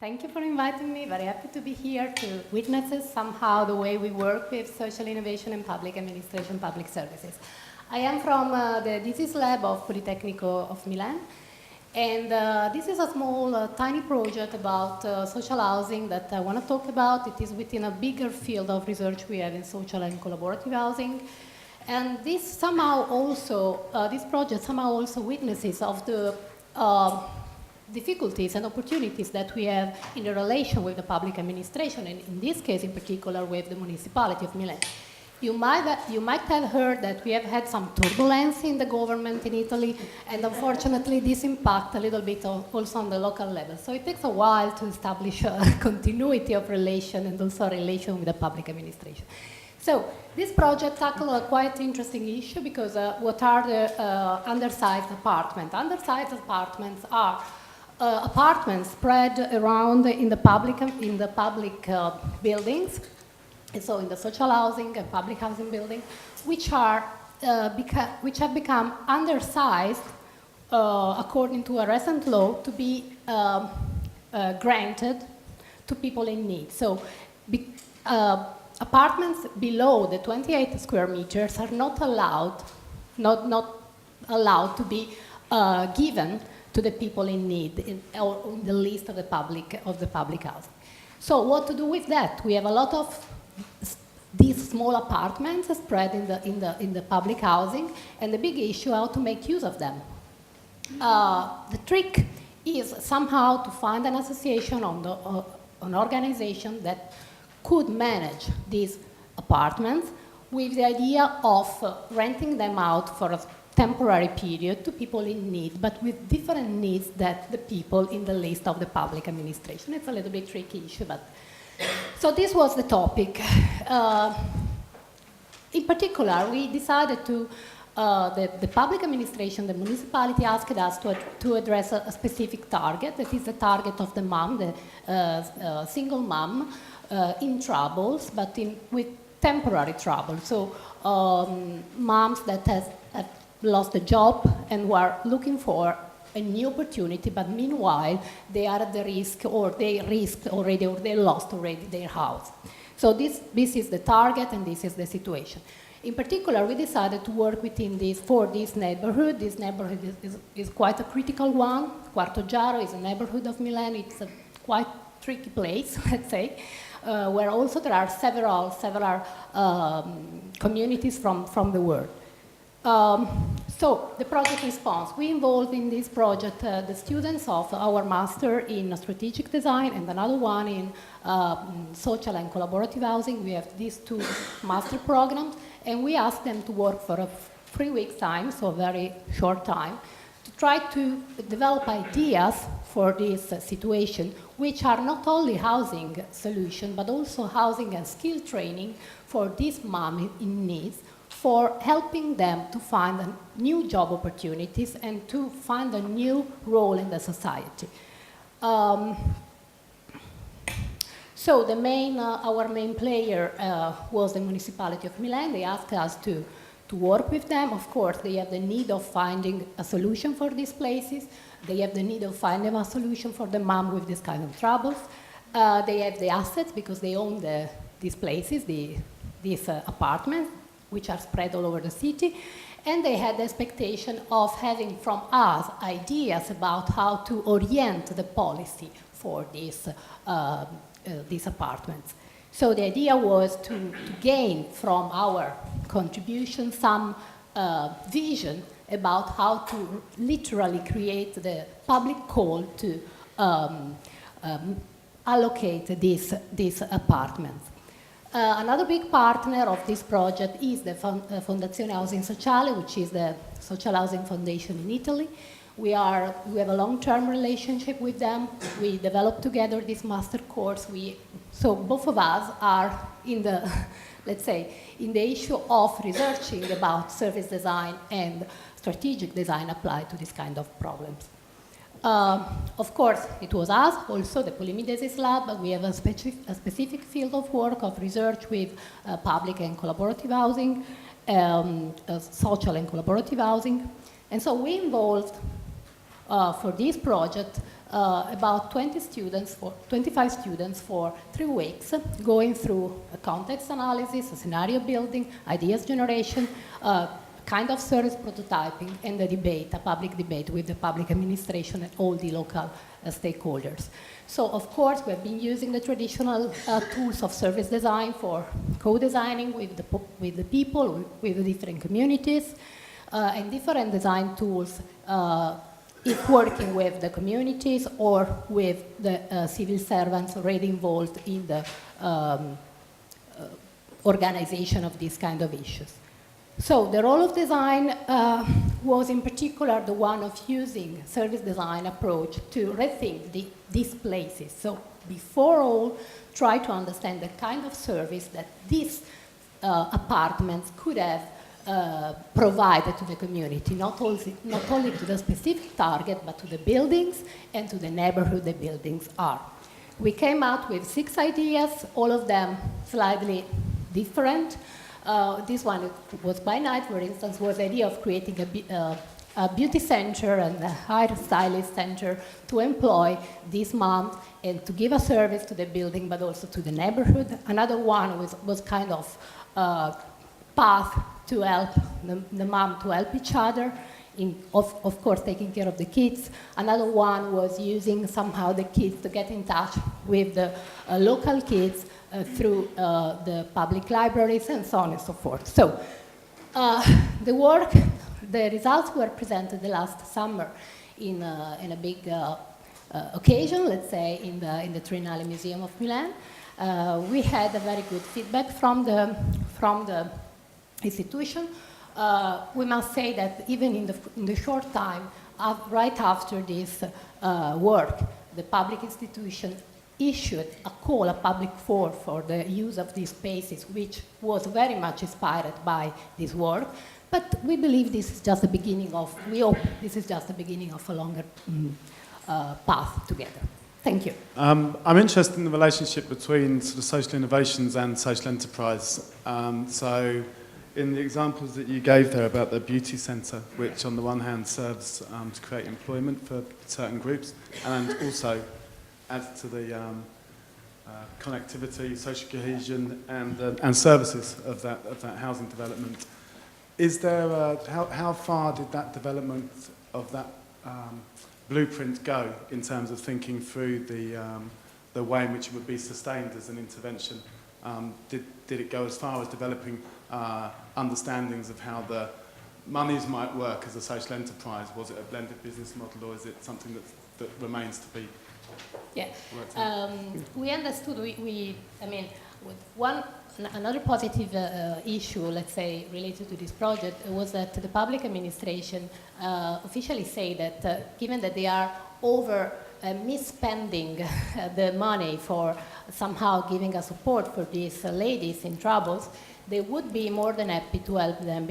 Thank you for inviting me. Very happy to be here to witness somehow the way we work with social innovation in public administration, public services. I am from the Disease Lab of Politecnico of Milan, and this is a small, tiny project about social housing that I want to talk about. It is within a bigger field of research we have in social and collaborative housing. And this somehow also, this project somehow also witnesses of the difficulties and opportunities that we have in the relation with the public administration, and in this case in particular with the municipality of Milan. You might have heard that we have had some turbulence in the government in Italy, and unfortunately this impacts a little bit also on the local level. So it takes a while to establish a continuity of relation and also a relation with the public administration. So this project tackled a quite interesting issue because what are the undersized apartments? Undersized apartments are apartments spread around in the public buildings, and so in the social housing and public housing buildings, which have become undersized according to a recent law to be granted to people in need. So apartments below the 28 square meters are not allowed to be given to the people in need or in the list of the public housing. So what to do with that? We have a lot of these small apartments spread in the public housing, and the big issue how to make use of them. The trick is somehow to find an association an organization that could manage these apartments with the idea of renting them out for a temporary period to people in need, but with different needs than the people in the list of the public administration. It's a little bit tricky issue, but so this was the topic. In particular, we decided to, the public administration, the municipality asked us to address a specific target, that is the target of the mom, the single mom in troubles, but with temporary trouble. So moms that have lost a job and who are looking for a new opportunity, but meanwhile they are at the risk, or they risked already, or they lost already their house. So this is the target, and this is the situation. In particular, we decided to work within this neighborhood. This neighborhood is quite a critical one. Quartoggiaro is a neighborhood of Milan. It's a quite tricky place, let's say, where also there are several communities from the world. So the project response. We involved in this project the students of our master in strategic design and another one in social and collaborative housing. We have these two master programs, and we asked them to work for a 3 weeks time, so a very short time, to try to develop ideas for this situation, which are not only housing solution, but also housing and skill training for these moms in needs, for helping them to find new job opportunities and to find a new role in the society. So our main player was the municipality of Milan. They asked us to work with them. Of course, they have the need of finding a solution for these places. They have the need of finding a solution for the mom with this kind of troubles. They have the assets because they own these places, these apartments, which are spread all over the city, and they had the expectation of having from us ideas about how to orient the policy for these apartments. So the idea was to gain from our contribution some vision about how to literally create the public call to allocate these apartments. Another big partner of this project is the Fondazione Housing Sociale, which is the social housing foundation in Italy. We have a long-term relationship with them. We developed together this master course. So both of us are in the, let's say, in the issue of researching about service design and strategic design applied to this kind of problems. Of course, it was us, also the Polymidesi's lab, but we have a specific field of work of research with public and collaborative housing, social and collaborative housing. And so we involved for this project about 25 students for 3 weeks, going through a context analysis, a scenario building, ideas generation, kind of service prototyping, and a debate, a public debate with the public administration and all the local stakeholders. So, of course, we've been using the traditional tools of service design for co-designing with the people, with the different communities, and different design tools if working with the communities or with the civil servants already involved in the organization of these kind of issues. So the role of design was in particular the one of using service design approach to rethink these places. So before all, try to understand the kind of service that these apartments could have provided to the community, not only to the specific target, but to the buildings and to the neighborhood the buildings are. We came out with 6 ideas, all of them slightly different. This one was by night, for instance, was the idea of creating a beauty center and a hair stylist center to employ these moms and to give a service to the building, but also to the neighborhood. Another one was kind of path to help the mom to help each other, of course taking care of the kids. Another one was using somehow the kids to get in touch with the local kids through the public libraries and so on and so forth. So the results were presented the last summer in a big occasion, let's say, in the Triennale Museum of Milan. We had a very good feedback from the institution. We must say that even in the short time, right after this work, the public institution issued a call, a public call for the use of these spaces, which was very much inspired by this work. But we believe this is just the beginning of, we hope this is just the beginning of a longer path together. Thank you. I'm interested in the relationship between sort of social innovations and social enterprise. So in the examples that you gave there about the beauty centre, which on the one hand serves to create employment for certain groups and also adds to the connectivity, social cohesion and services of that housing development. Is there how far did that development of that blueprint go in terms of thinking through the way in which it would be sustained as an intervention? Did it go as far as developing understandings of how the monies might work as a social enterprise? Was it a blended business model, or is it something that remains to be? Yeah, we understood. I mean, with another positive issue, let's say, related to this project was that the public administration officially say that given that they are over misspending the money for somehow giving a support for these ladies in troubles, they would be more than happy to help them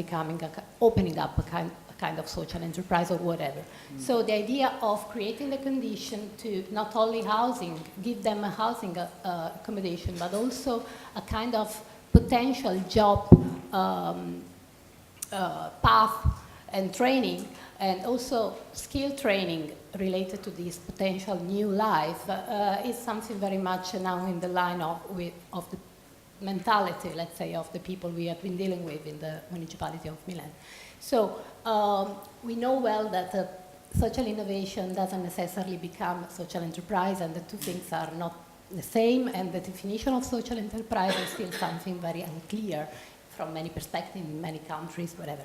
opening up a kind of social enterprise or whatever. So the idea of creating the condition to not only housing, give them a housing accommodation, but also a kind of potential job path and training, and also skill training related to this potential new life is something very much now in the line of the mentality, let's say, of the people we have been dealing with in the municipality of Milan. So we know well that social innovation doesn't necessarily become social enterprise, and the two things are not the same, and the definition of social enterprise is still something very unclear from many perspectives in many countries, whatever.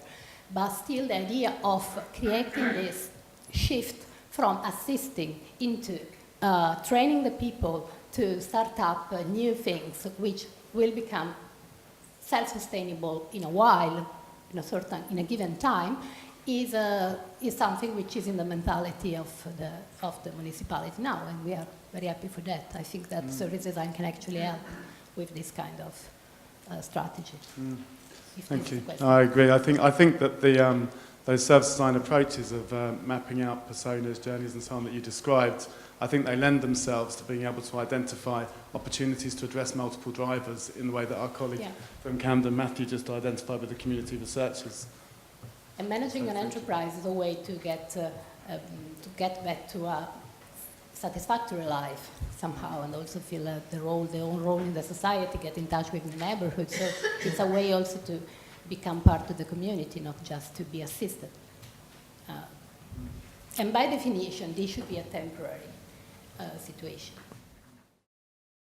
But still the idea of creating this shift from assisting into training the people to start up new things which will become self-sustainable in a while, in a given time, is something which is in the mentality of the municipality now, and we are very happy for that. I think that service design can actually help with this kind of strategy. Thank you. I agree. I think that those service design approaches of mapping out personas, journeys, and so on that you described, I think they lend themselves to being able to identify opportunities to address multiple drivers in the way that our colleague from Camden, Matthew, just identified with the community researchers. And managing an enterprise is a way to get to get back to a satisfactory life somehow, and also feel their own role in the society, get in touch with the neighborhood. So it's a way also to become part of the community, not just to be assisted. And by definition, this should be a temporary situation.